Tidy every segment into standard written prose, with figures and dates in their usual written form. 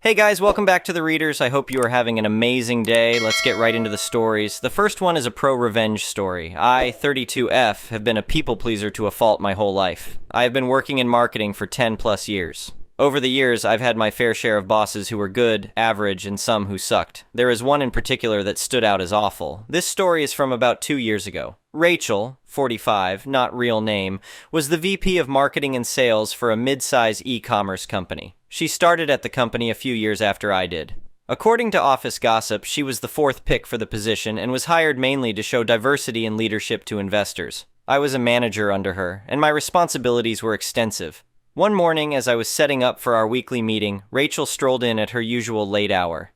Hey guys, welcome back to The Readers. I hope you are having an amazing day. Let's get right into the stories. The first one is a pro-revenge story. I, 32F, have been a people pleaser to a fault my whole life. I have been working in marketing for 10 plus years. Over the years, I've had my fair share of bosses who were good, average, and some who sucked. There is one in particular that stood out as awful. This story is from about 2 years ago. Rachel, 45, not real name, was the VP of marketing and sales for a mid-size e-commerce company. She started at the company a few years after I did. According to office gossip, she was the fourth pick for the position and was hired mainly to show diversity in leadership to investors. I was a manager under her, and my responsibilities were extensive. One morning, as I was setting up for our weekly meeting, Rachel strolled in at her usual late hour.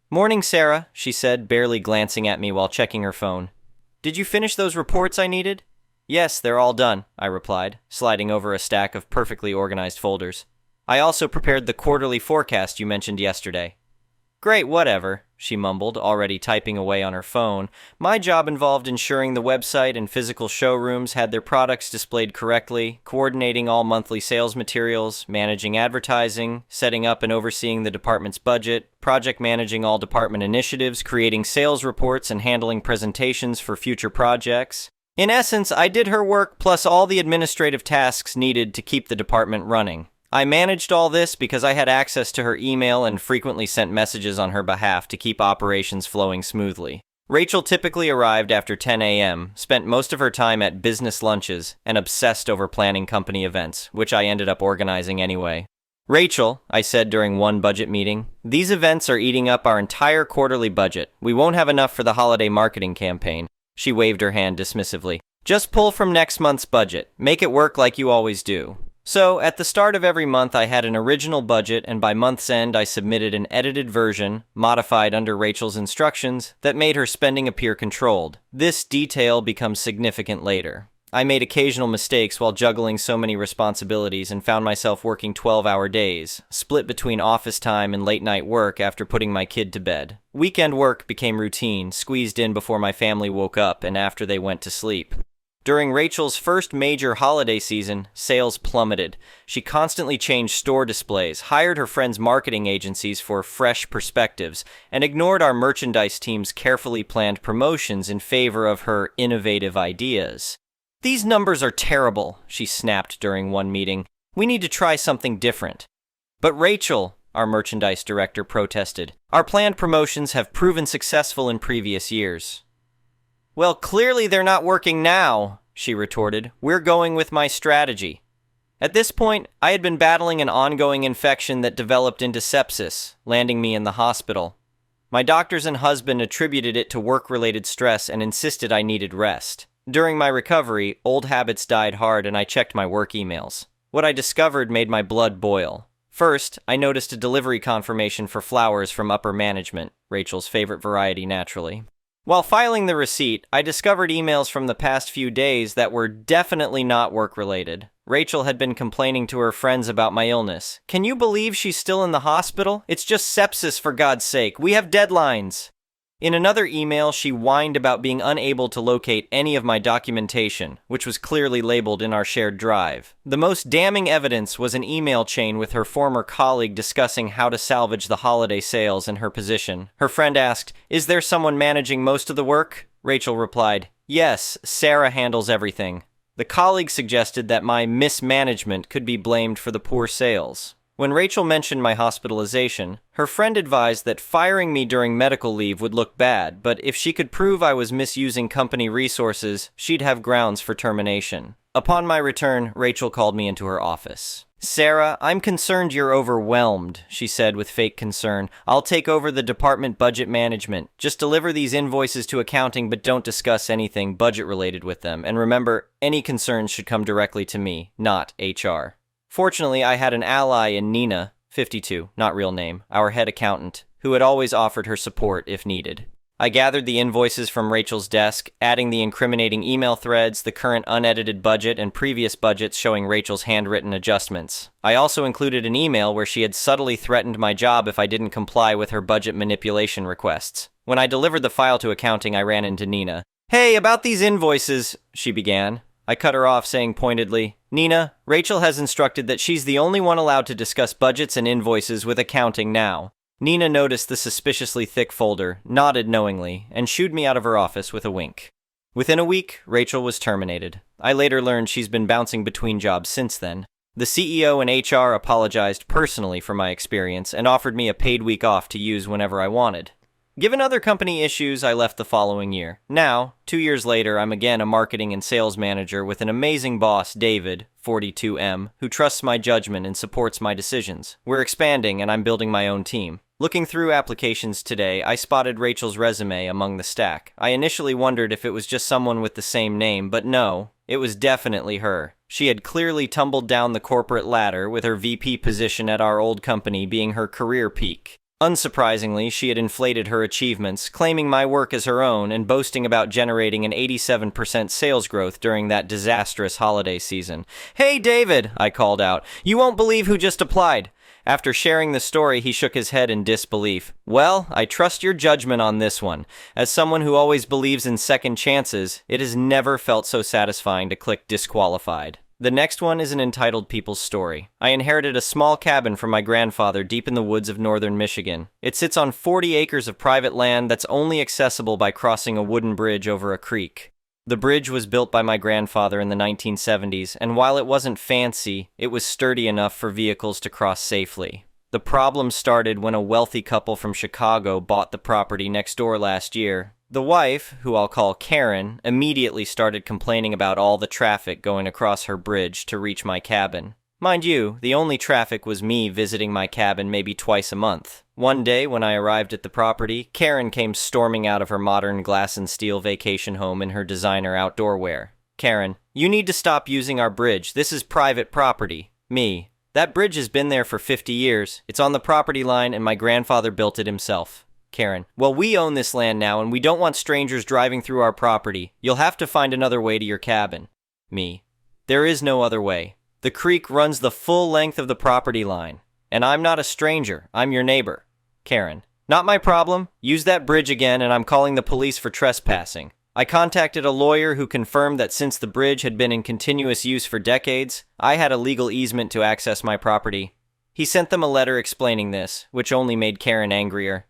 "Morning, Sarah," she said, barely glancing at me while checking her phone. "Did you finish those reports I needed?" "Yes, they're all done," I replied, sliding over a stack of perfectly organized folders. "I also prepared the quarterly forecast you mentioned yesterday." "Great, whatever," she mumbled, already typing away on her phone. My job involved ensuring the website and physical showrooms had their products displayed correctly, coordinating all monthly sales materials, managing advertising, setting up and overseeing the department's budget, project managing all department initiatives, creating sales reports, and handling presentations for future projects. In essence, I did her work plus all the administrative tasks needed to keep the department running. I managed all this because I had access to her email and frequently sent messages on her behalf to keep operations flowing smoothly. Rachel typically arrived after 10 a.m., spent most of her time at business lunches, and obsessed over planning company events, which I ended up organizing anyway. "Rachel," I said during one budget meeting, "these events are eating up our entire quarterly budget. We won't have enough for the holiday marketing campaign." She waved her hand dismissively. "Just pull from next month's budget. Make it work like you always do." So, at the start of every month I had an original budget, and by month's end I submitted an edited version, modified under Rachel's instructions, that made her spending appear controlled. This detail becomes significant later. I made occasional mistakes while juggling so many responsibilities and found myself working 12-hour days, split between office time and late-night work after putting my kid to bed. Weekend work became routine, squeezed in before my family woke up and after they went to sleep. During Rachel's first major holiday season, sales plummeted. She constantly changed store displays, hired her friends' marketing agencies for fresh perspectives, and ignored our merchandise team's carefully planned promotions in favor of her innovative ideas. "These numbers are terrible," she snapped during one meeting. "We need to try something different." "But Rachel," our merchandise director protested, "our planned promotions have proven successful in previous years." "Well, clearly they're not working now," she retorted. "We're going with my strategy." At this point, I had been battling an ongoing infection that developed into sepsis, landing me in the hospital. My doctors and husband attributed it to work-related stress and insisted I needed rest. During my recovery, old habits died hard and I checked my work emails. What I discovered made my blood boil. First, I noticed a delivery confirmation for flowers from upper management, Rachel's favorite variety naturally. While filing the receipt, I discovered emails from the past few days that were definitely not work-related. Rachel had been complaining to her friends about my illness. "Can you believe she's still in the hospital? It's just sepsis, for God's sake. We have deadlines." In another email, she whined about being unable to locate any of my documentation, which was clearly labeled in our shared drive. The most damning evidence was an email chain with her former colleague discussing how to salvage the holiday sales in her position. Her friend asked, "Is there someone managing most of the work?" Rachel replied, "Yes, Sarah handles everything." The colleague suggested that my mismanagement could be blamed for the poor sales. When Rachel mentioned my hospitalization, her friend advised that firing me during medical leave would look bad, but if she could prove I was misusing company resources, she'd have grounds for termination. Upon my return, Rachel called me into her office. "Sarah, I'm concerned you're overwhelmed," she said with fake concern. "I'll take over the department budget management. Just deliver these invoices to accounting, but don't discuss anything budget-related with them. And remember, any concerns should come directly to me, not HR." Fortunately, I had an ally in Nina, 52, not real name, our head accountant, who had always offered her support if needed. I gathered the invoices from Rachel's desk, adding the incriminating email threads, the current unedited budget, and previous budgets showing Rachel's handwritten adjustments. I also included an email where she had subtly threatened my job if I didn't comply with her budget manipulation requests. When I delivered the file to accounting, I ran into Nina. "Hey, about these invoices," she began. I cut her off, saying pointedly, "Nina, Rachel has instructed that she's the only one allowed to discuss budgets and invoices with accounting now." Nina noticed the suspiciously thick folder, nodded knowingly, and shooed me out of her office with a wink. Within a week, Rachel was terminated. I later learned she's been bouncing between jobs since then. The CEO and HR apologized personally for my experience and offered me a paid week off to use whenever I wanted. Given other company issues, I left the following year. Now, 2 years later, I'm again a marketing and sales manager with an amazing boss, David, 42M, who trusts my judgment and supports my decisions. We're expanding and I'm building my own team. Looking through applications today, I spotted Rachel's resume among the stack. I initially wondered if it was just someone with the same name, but no, it was definitely her. She had clearly tumbled down the corporate ladder, with her VP position at our old company being her career peak. Unsurprisingly, she had inflated her achievements, claiming my work as her own and boasting about generating an 87% sales growth during that disastrous holiday season. "Hey, David," I called out, "you won't believe who just applied." After sharing the story, he shook his head in disbelief. "Well, I trust your judgment on this one. As someone who always believes in second chances, it has never felt so satisfying to click disqualified." The next one is an entitled people's story. I inherited a small cabin from my grandfather deep in the woods of northern Michigan. It sits on 40 acres of private land that's only accessible by crossing a wooden bridge over a creek. The bridge was built by my grandfather in the 1970s, and while it wasn't fancy, it was sturdy enough for vehicles to cross safely. The problem started when a wealthy couple from Chicago bought the property next door last year. The wife, who I'll call Karen, immediately started complaining about all the traffic going across her bridge to reach my cabin. Mind you, the only traffic was me visiting my cabin maybe twice a month. One day, when I arrived at the property, Karen came storming out of her modern glass and steel vacation home in her designer outdoor wear. "Karen, you need to stop using our bridge. This is private property." Me: "That bridge has been there for 50 years. It's on the property line and my grandfather built it himself." Karen: "Well, we own this land now and we don't want strangers driving through our property. You'll have to find another way to your cabin." Me: "There is no other way. The creek runs the full length of the property line. And I'm not a stranger. I'm your neighbor." Karen: "Not my problem. Use that bridge again and I'm calling the police for trespassing." I contacted a lawyer who confirmed that since the bridge had been in continuous use for decades, I had a legal easement to access my property. He sent them a letter explaining this, which only made Karen angrier.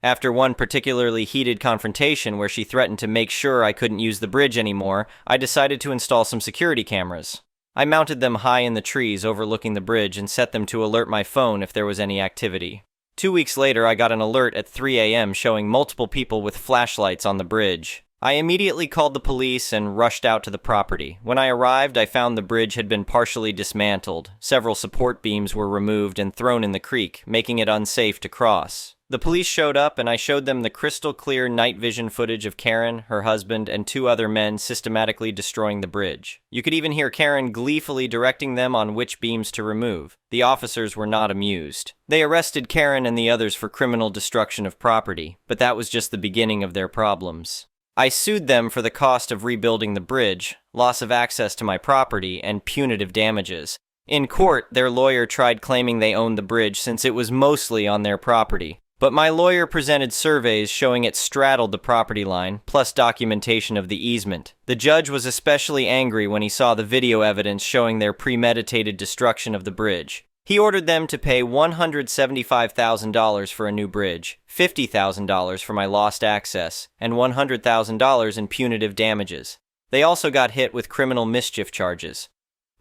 After one particularly heated confrontation where she threatened to make sure I couldn't use the bridge anymore, I decided to install some security cameras. I mounted them high in the trees overlooking the bridge and set them to alert my phone if there was any activity. 2 weeks later, I got an alert at 3 a.m. showing multiple people with flashlights on the bridge. I immediately called the police and rushed out to the property. When I arrived, I found the bridge had been partially dismantled. Several support beams were removed and thrown in the creek, making it unsafe to cross. The police showed up and I showed them the crystal clear night vision footage of Karen, her husband, and 2 other men systematically destroying the bridge. You could even hear Karen gleefully directing them on which beams to remove. The officers were not amused. They arrested Karen and the others for criminal destruction of property, but that was just the beginning of their problems. I sued them for the cost of rebuilding the bridge, loss of access to my property, and punitive damages. In court, their lawyer tried claiming they owned the bridge since it was mostly on their property. But my lawyer presented surveys showing it straddled the property line, plus documentation of the easement. The judge was especially angry when he saw the video evidence showing their premeditated destruction of the bridge. He ordered them to pay $175,000 for a new bridge, $50,000 for my lost access, and $100,000 in punitive damages. They also got hit with criminal mischief charges.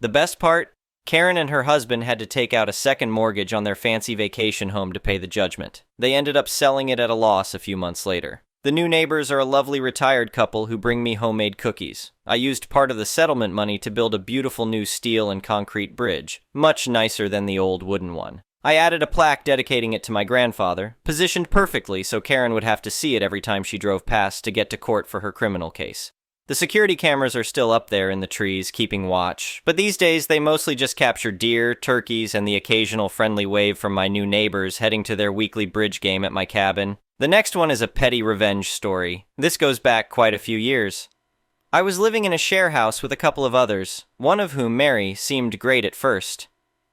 The best part? Karen and her husband had to take out a second mortgage on their fancy vacation home to pay the judgment. They ended up selling it at a loss a few months later. The new neighbors are a lovely retired couple who bring me homemade cookies. I used part of the settlement money to build a beautiful new steel and concrete bridge, much nicer than the old wooden one. I added a plaque dedicating it to my grandfather, positioned perfectly so Karen would have to see it every time she drove past to get to court for her criminal case. The security cameras are still up there in the trees, keeping watch, but these days they mostly just capture deer, turkeys, and the occasional friendly wave from my new neighbors heading to their weekly bridge game at my cabin. The next one is a petty revenge story. This goes back quite a few years. I was living in a share house with a couple of others, one of whom, Mary, seemed great at first.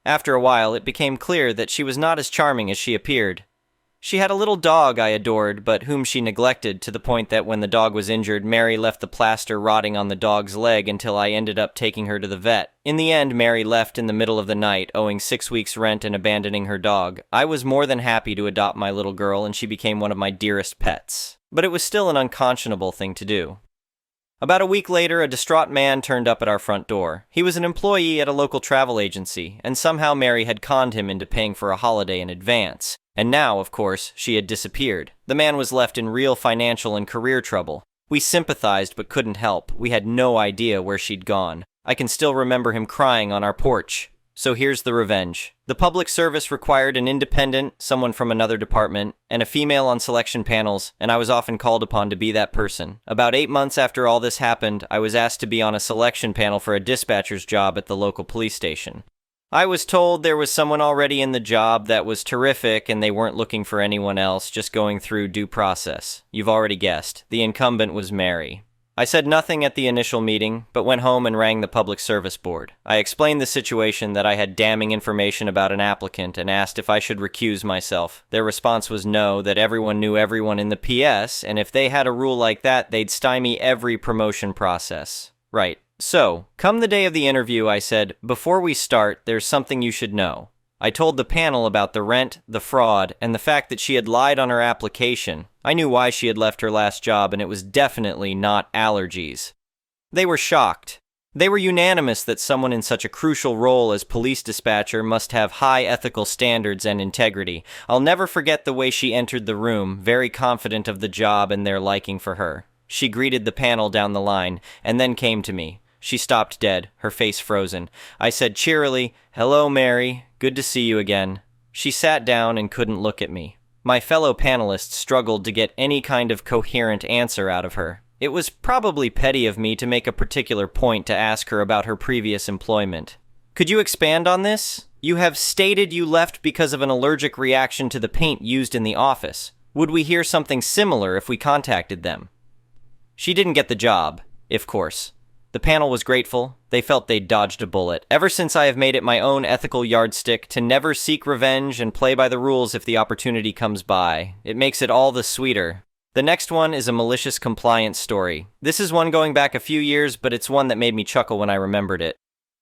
After a while, it became clear that she was not as charming as she appeared. She had a little dog I adored, but whom she neglected to the point that when the dog was injured, Mary left the plaster rotting on the dog's leg until I ended up taking her to the vet. In the end, Mary left in the middle of the night, owing 6 weeks' rent and abandoning her dog. I was more than happy to adopt my little girl, and she became one of my dearest pets. But it was still an unconscionable thing to do. About a week later, a distraught man turned up at our front door. He was an employee at a local travel agency, and somehow Mary had conned him into paying for a holiday in advance. And now, of course, she had disappeared. The man was left in real financial and career trouble. We sympathized but couldn't help. We had no idea where she'd gone. I can still remember him crying on our porch. So here's the revenge. The public service required an independent, someone from another department, and a female on selection panels, and I was often called upon to be that person. About 8 months after all this happened, I was asked to be on a selection panel for a dispatcher's job at the local police station. I was told there was someone already in the job that was terrific and they weren't looking for anyone else, just going through due process. You've already guessed. The incumbent was Mary. I said nothing at the initial meeting, but went home and rang the public service board. I explained the situation, that I had damning information about an applicant, and asked if I should recuse myself. Their response was no, that everyone knew everyone in the PS, and if they had a rule like that, they'd stymie every promotion process. Right. So, come the day of the interview, I said, before we start, there's something you should know. I told the panel about the rent, the fraud, and the fact that she had lied on her application. I knew why she had left her last job, and it was definitely not allergies. They were shocked. They were unanimous that someone in such a crucial role as police dispatcher must have high ethical standards and integrity. I'll never forget the way she entered the room, very confident of the job and their liking for her. She greeted the panel down the line, and then came to me. She stopped dead, her face frozen. I said cheerily, "Hello, Mary. Good to see you again." She sat down and couldn't look at me. My fellow panelists struggled to get any kind of coherent answer out of her. It was probably petty of me to make a particular point to ask her about her previous employment. "Could you expand on this? You have stated you left because of an allergic reaction to the paint used in the office. Would we hear something similar if we contacted them?" She didn't get the job, of course. The panel was grateful. They felt they'd dodged a bullet. Ever since, I have made it my own ethical yardstick to never seek revenge and play by the rules if the opportunity comes by. It makes it all the sweeter. The next one is a malicious compliance story. This is one going back a few years, but it's one that made me chuckle when I remembered it.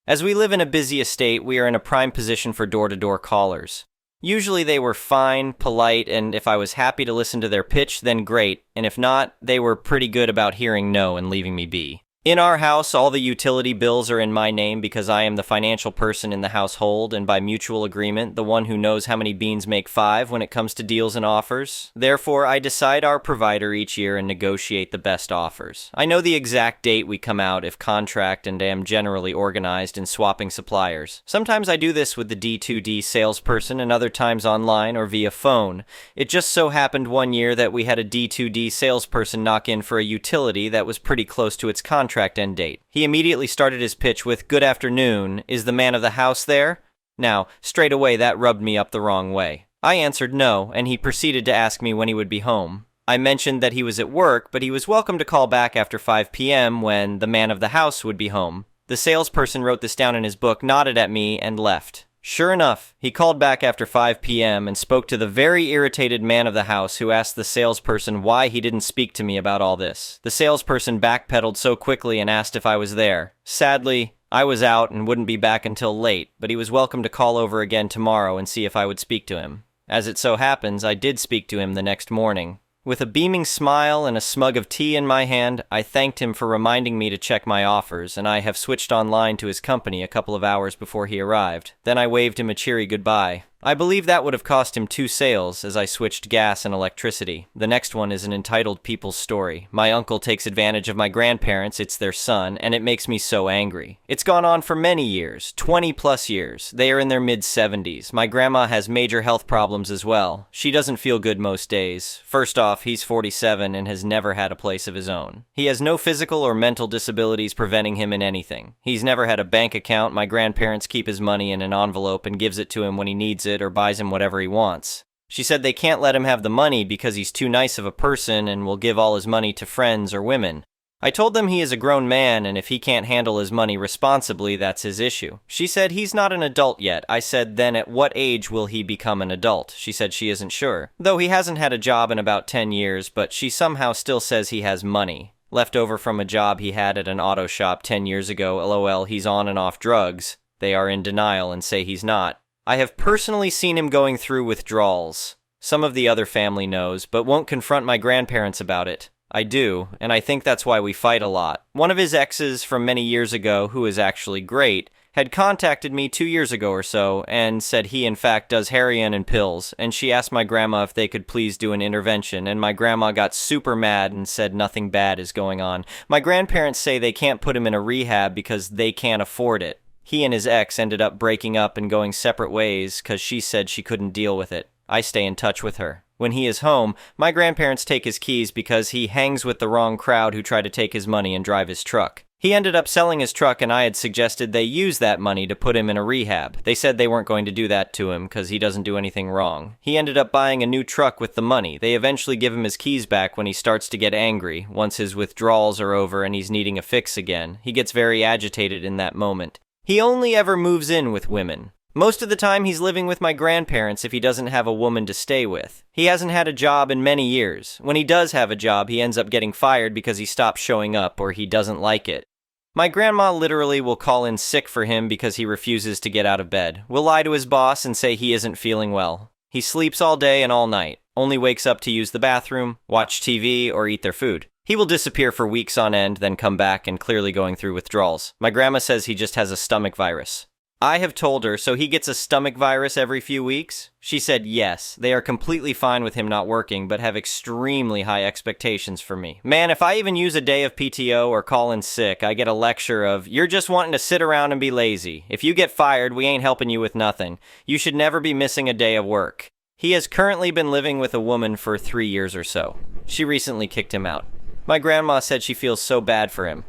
As we live in a busy estate, we are in a prime position for door-to-door callers. Usually they were fine, polite, and if I was happy to listen to their pitch, then great, and if not, they were pretty good about hearing no and leaving me be. In our house, all the utility bills are in my name because I am the financial person in the household, and by mutual agreement, the one who knows how many beans make five when it comes to deals and offers. Therefore, I decide our provider each year and negotiate the best offers. I know the exact date we come out if contract and am generally organized in swapping suppliers. Sometimes I do this with the D2D salesperson and other times online or via phone. It just so happened one year that we had a D2D salesperson knock in for a utility that was pretty close to its contract end date. He immediately started his pitch with, "Good afternoon, is the man of the house there?" Now, straight away that rubbed me up the wrong way. I answered no, and he proceeded to ask me when he would be home. I mentioned that he was at work, but he was welcome to call back after 5 p.m. when the man of the house would be home. The salesperson wrote this down in his book, nodded at me, and left. Sure enough, he called back after 5 p.m. and spoke to the very irritated man of the house, who asked the salesperson why he didn't speak to me about all this. The salesperson backpedaled so quickly and asked if I was there. Sadly, I was out and wouldn't be back until late, but he was welcome to call over again tomorrow and see if I would speak to him. As it so happens, I did speak to him the next morning. With a beaming smile and a smug of tea in my hand, I thanked him for reminding me to check my offers, and I have switched online to his company a couple of hours before he arrived. Then I waved him a cheery goodbye. I believe that would have cost him 2 sales, as I switched gas and electricity. The next one is an entitled people's story. My uncle takes advantage of my grandparents, it's their son, and it makes me so angry. It's gone on for many years, 20 plus years. They are in their mid-70s. My grandma has major health problems as well. She doesn't feel good most days. First off, he's 47 and has never had a place of his own. He has no physical or mental disabilities preventing him in anything. He's never had a bank account. My grandparents keep his money in an envelope and gives it to him when he needs it or buys him whatever he wants. She said they can't let him have the money because he's too nice of a person and will give all his money to friends or women. I told them he is a grown man and if he can't handle his money responsibly, that's his issue. She said he's not an adult yet. I said then at what age will he become an adult? She said she isn't sure. Though he hasn't had a job in about 10 years, but she somehow still says he has money. Left over from a job he had at an auto shop 10 years ago. LOL, he's on and off drugs. They are in denial and say he's not. I have personally seen him going through withdrawals. Some of the other family knows, but won't confront my grandparents about it. I do, and I think that's why we fight a lot. One of his exes from many years ago, who is actually great, had contacted me 2 years ago or so and said he in fact does heroin and pills, and she asked my grandma if they could please do an intervention, and my grandma got super mad and said nothing bad is going on. My grandparents say they can't put him in a rehab because they can't afford it. He and his ex ended up breaking up and going separate ways because she said she couldn't deal with it. I stay in touch with her. When he is home, my grandparents take his keys because he hangs with the wrong crowd who try to take his money and drive his truck. He ended up selling his truck and I had suggested they use that money to put him in a rehab. They said they weren't going to do that to him because he doesn't do anything wrong. He ended up buying a new truck with the money. They eventually give him his keys back when he starts to get angry. Once his withdrawals are over and he's needing a fix again, he gets very agitated in that moment. He only ever moves in with women. Most of the time he's living with my grandparents if he doesn't have a woman to stay with. He hasn't had a job in many years. When he does have a job, he ends up getting fired because he stops showing up or he doesn't like it. My grandma literally will call in sick for him because he refuses to get out of bed. Will lie to his boss and say he isn't feeling well. He sleeps all day and all night, only wakes up to use the bathroom, watch TV, or eat their food. He will disappear for weeks on end, then come back and clearly going through withdrawals. My grandma says he just has a stomach virus. I have told her, so he gets a stomach virus every few weeks? She said yes, they are completely fine with him not working, but have extremely high expectations for me. Man, if I even use a day of PTO or call in sick, I get a lecture of, you're just wanting to sit around and be lazy. If you get fired, we ain't helping you with nothing. You should never be missing a day of work. He has currently been living with a woman for 3 years or so. She recently kicked him out. My grandma said she feels so bad for him.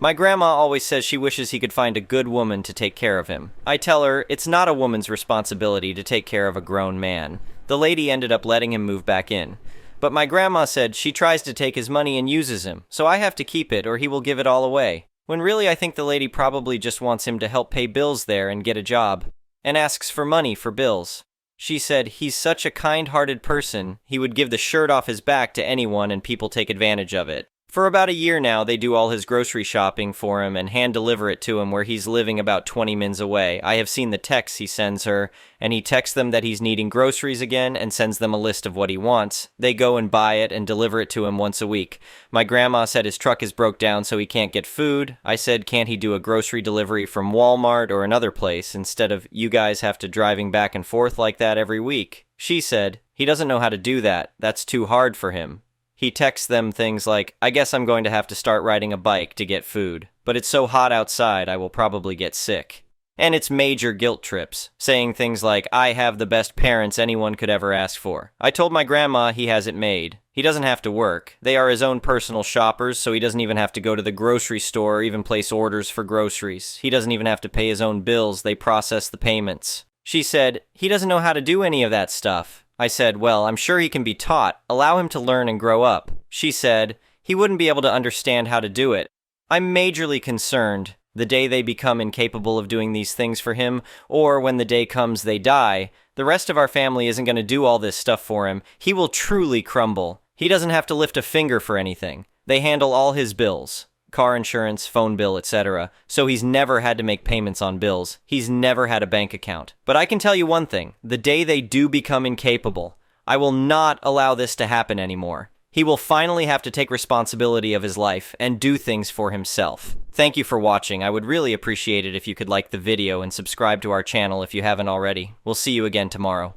My grandma always says she wishes he could find a good woman to take care of him. I tell her it's not a woman's responsibility to take care of a grown man. The lady ended up letting him move back in. But my grandma said she tries to take his money and uses him, so I have to keep it or he will give it all away. When really I think the lady probably just wants him to help pay bills there and get a job, and asks for money for bills. She said he's such a kind-hearted person, he would give the shirt off his back to anyone and people take advantage of it. For about a year now, they do all his grocery shopping for him and hand-deliver it to him where he's living about 20 minutes away. I have seen the texts he sends her, and he texts them that he's needing groceries again and sends them a list of what he wants. They go and buy it and deliver it to him once a week. My grandma said his truck is broke down so he can't get food. I said, can't he do a grocery delivery from Walmart or another place instead of you guys have to driving back and forth like that every week? She said, he doesn't know how to do that. That's too hard for him. He texts them things like, I guess I'm going to have to start riding a bike to get food, but it's so hot outside I will probably get sick. And it's major guilt trips, saying things like, I have the best parents anyone could ever ask for. I told my grandma he has it made. He doesn't have to work. They are his own personal shoppers, so he doesn't even have to go to the grocery store or even place orders for groceries. He doesn't even have to pay his own bills. They process the payments. She said, he doesn't know how to do any of that stuff. I said, well, I'm sure he can be taught. Allow him to learn and grow up. She said, he wouldn't be able to understand how to do it. I'm majorly concerned the day they become incapable of doing these things for him, or when the day comes they die, the rest of our family isn't going to do all this stuff for him. He will truly crumble. He doesn't have to lift a finger for anything. They handle all his bills. Car insurance, phone bill, etc. So he's never had to make payments on bills. He's never had a bank account. But I can tell you one thing, the day they do become incapable, I will not allow this to happen anymore. He will finally have to take responsibility of his life and do things for himself. Thank you for watching. I would really appreciate it if you could like the video and subscribe to our channel if you haven't already. We'll see you again tomorrow.